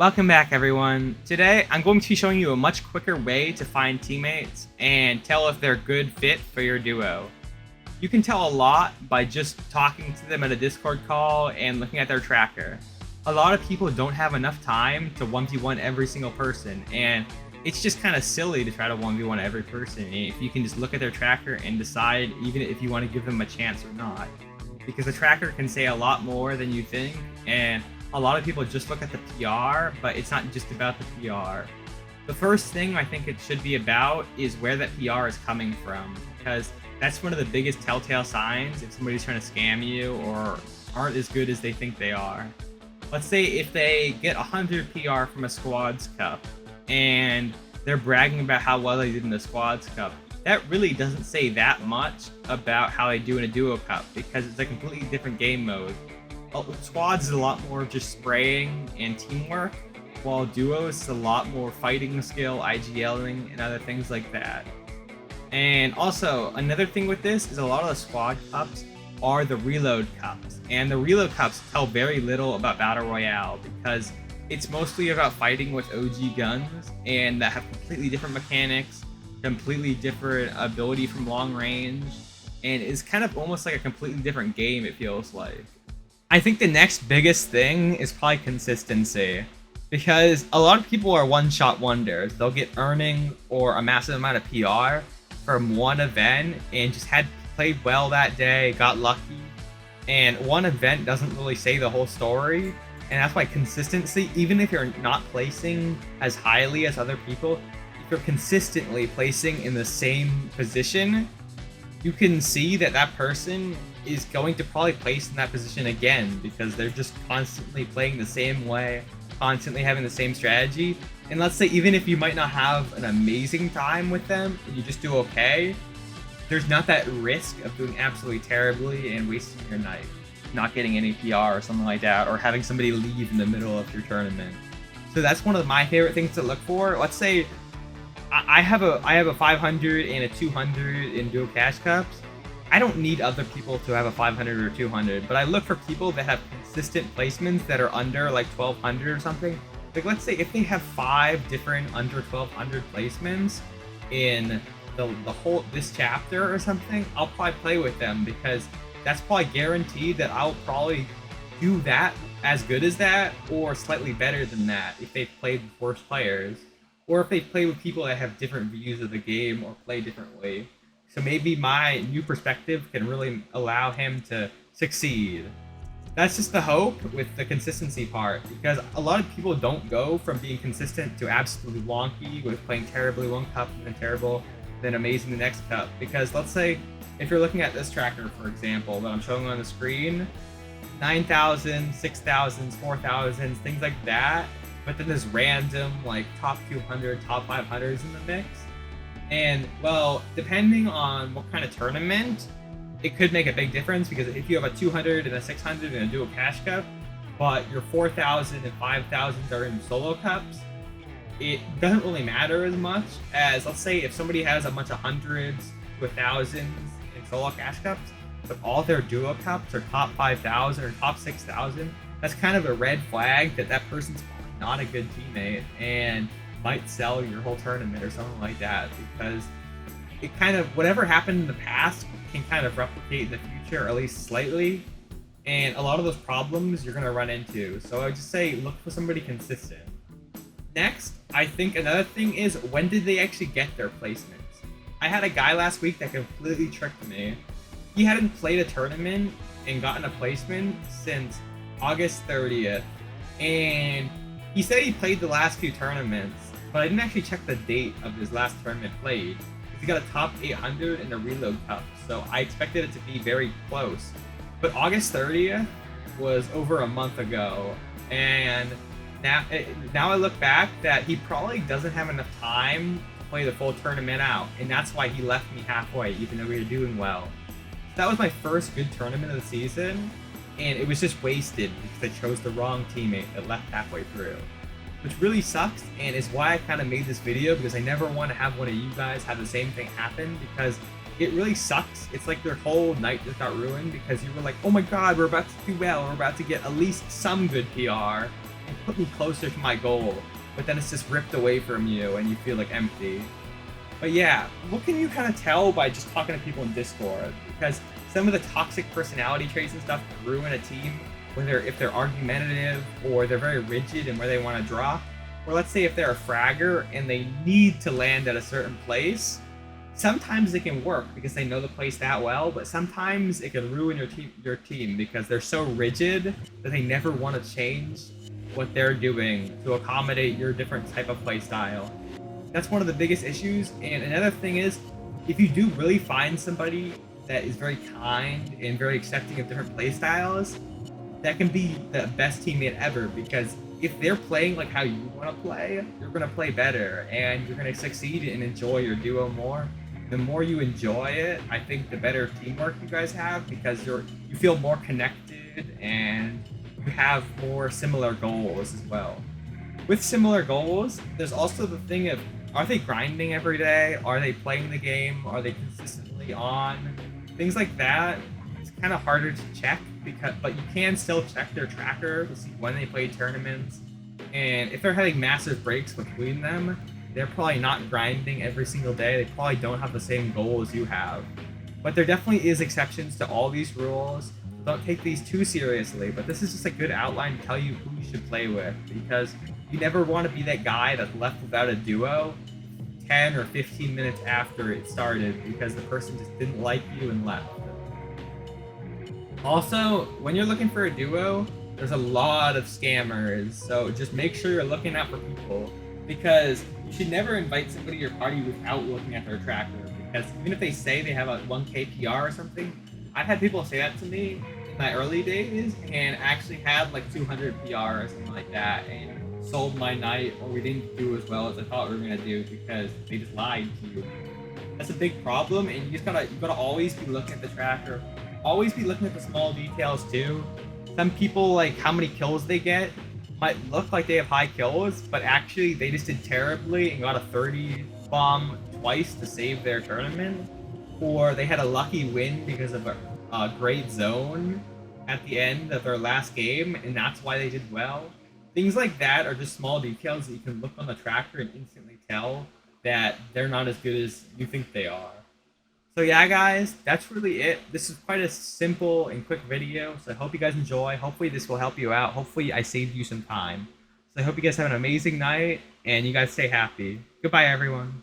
Welcome back, everyone. Today, I'm going to be showing you a much quicker way to find teammates and tell if they're a good fit for your duo. You can tell a lot by just talking to them at a Discord call and looking at their tracker. A lot of people don't have enough time to 1v1 every single person, and it's just kind of silly to try to 1v1 every person if you can just look at their tracker and decide even if you want to give them a chance or not. Because the tracker can say a lot more than you think, and a lot of people just look at the PR, but it's not just about the PR. The first thing I think it should be about is where that PR is coming from, because that's one of the biggest telltale signs if somebody's trying to scam you or aren't as good as they think they are. Let's say if they get 100 PR from a Squads Cup and they're bragging about how well they did in the Squads Cup, that really doesn't say that much about how they do in a Duo Cup, because it's a completely different game mode. Squads is a lot more just spraying and teamwork, while duos is a lot more fighting skill, IGLing, and other things like that. And also, another thing with this is a lot of the squad cups are the reload cups, and the reload cups tell very little about Battle Royale because it's mostly about fighting with OG guns and that have completely different mechanics, completely different ability from long range, and it's kind of almost like a completely different game, it feels like. I think the next biggest thing is probably consistency, because a lot of people are one-shot wonders. They'll get earning or a massive amount of PR from one event and just had played well that day, got lucky, and one event doesn't really say the whole story. And that's why consistency, even if you're not placing as highly as other people, if you're consistently placing in the same position, you can see that that person is going to probably place in that position again because they're just constantly playing the same way, constantly having the same strategy. And let's say even if you might not have an amazing time with them and you just do okay, there's not that risk of doing absolutely terribly and wasting your night, not getting any PR or something like that, or having somebody leave in the middle of your tournament. So that's one of my favorite things to look for. Let's say I have a 500 and a 200 in dual cash cups. I don't need other people to have a 500 or 200, but I look for people that have consistent placements that are under like 1200 or something. Like let's say if they have 5 different under 1200 placements in the whole this chapter or something, I'll probably play with them because that's probably guaranteed that I'll probably do that as good as that or slightly better than that if they've played with worse players, or if they play with people that have different views of the game or play differently. So maybe my new perspective can really allow him to succeed. That's just the hope with the consistency part, because a lot of people don't go from being consistent to absolutely wonky with playing terribly one cup and then terrible, then amazing the next cup. Because let's say if you're looking at this tracker, for example, that I'm showing on the screen, 9,000, 6,000s, 4,000s, things like that, but then there's random like top 200, top 500s in the mix. And well, depending on what kind of tournament, it could make a big difference, because if you have a 200 and a 600 and a dual cash cup, but your 4,000 and 5,000s are in solo cups, it doesn't really matter as much as, let's say if somebody has a bunch of hundreds to 1000s in solo cash cups, but all their duo cups are top 5,000 or top 6,000, that's kind of a red flag that that person's probably not a good teammate and might sell your whole tournament or something like that, because it kind of, whatever happened in the past can kind of replicate in the future, or at least slightly, and a lot of those problems you're going to run into. So I would just say look for somebody consistent. Next, I think another thing is, when did they actually get their placements? I had a guy last week that completely tricked me. He hadn't played a tournament and gotten a placement since August 30th, and he said he played the last few tournaments, but I didn't actually check the date of his last tournament played. He got a top 800 in the reload cup, so I expected it to be very close. But August 30th was over a month ago, and now I look back that he probably doesn't have enough time to play the full tournament out, and that's why he left me halfway, even though we were doing well. That was my first good tournament of the season, and it was just wasted because I chose the wrong teammate that left halfway through, which really sucks, and is why I kind of made this video, because I never want to have one of you guys have the same thing happen, because it really sucks. It's like your whole night just got ruined because you were like, oh my god, we're about to do well, we're about to get at least some good PR, and put me closer to my goal, but then it's just ripped away from you and you feel like empty. But yeah, what can you kind of tell by just talking to people in Discord? Because some of the toxic personality traits and stuff can ruin a team, whether if they're argumentative or they're very rigid in where they want to drop. Or let's say if they're a fragger and they need to land at a certain place, sometimes it can work because they know the place that well, but sometimes it can ruin your team because they're so rigid that they never want to change what they're doing to accommodate your different type of play style. That's one of the biggest issues. And another thing is, if you do really find somebody that is very kind and very accepting of different play styles, that can be the best teammate ever, because if they're playing like how you want to play, you're going to play better and you're going to succeed and enjoy your duo more. The more you enjoy it, I think the better teamwork you guys have, because you feel more connected and you have more similar goals as well. With similar goals, there's also the thing of, are they grinding every day? Are they playing the game? Are they consistently on? Things like that. It's kind of harder to check, but you can still check their tracker to see when they play tournaments. And if they're having massive breaks between them, they're probably not grinding every single day. They probably don't have the same goal as you have. But there definitely is exceptions to all these rules. Don't take these too seriously, but this is just a good outline to tell you who you should play with, because you never want to be that guy that's left without a duo 10 or 15 minutes after it started because the person just didn't like you and left. Also, when you're looking for a duo, there's a lot of scammers, so just make sure you're looking out for people, because you should never invite somebody to your party without looking at their tracker, because even if they say they have a 1k PR or something, I've had people say that to me in my early days and actually had like 200 PR or something like that and sold my night, or we didn't do as well as I thought we were gonna do because they just lied to you. That's a big problem, and you gotta always be looking at the tracker. Always be looking at the small details too. Some people, like how many kills they get, might look like they have high kills, but actually they just did terribly and got a 30 bomb twice to save their tournament. Or they had a lucky win because of a great zone at the end of their last game, and that's why they did well. Things like that are just small details that you can look on the tracker and instantly tell that they're not as good as you think they are. So yeah, guys, that's really it. This is quite a simple and quick video, so I hope you guys enjoy. Hopefully this will help you out. Hopefully I saved you some time. So I hope you guys have an amazing night, and you guys stay happy. Goodbye, everyone.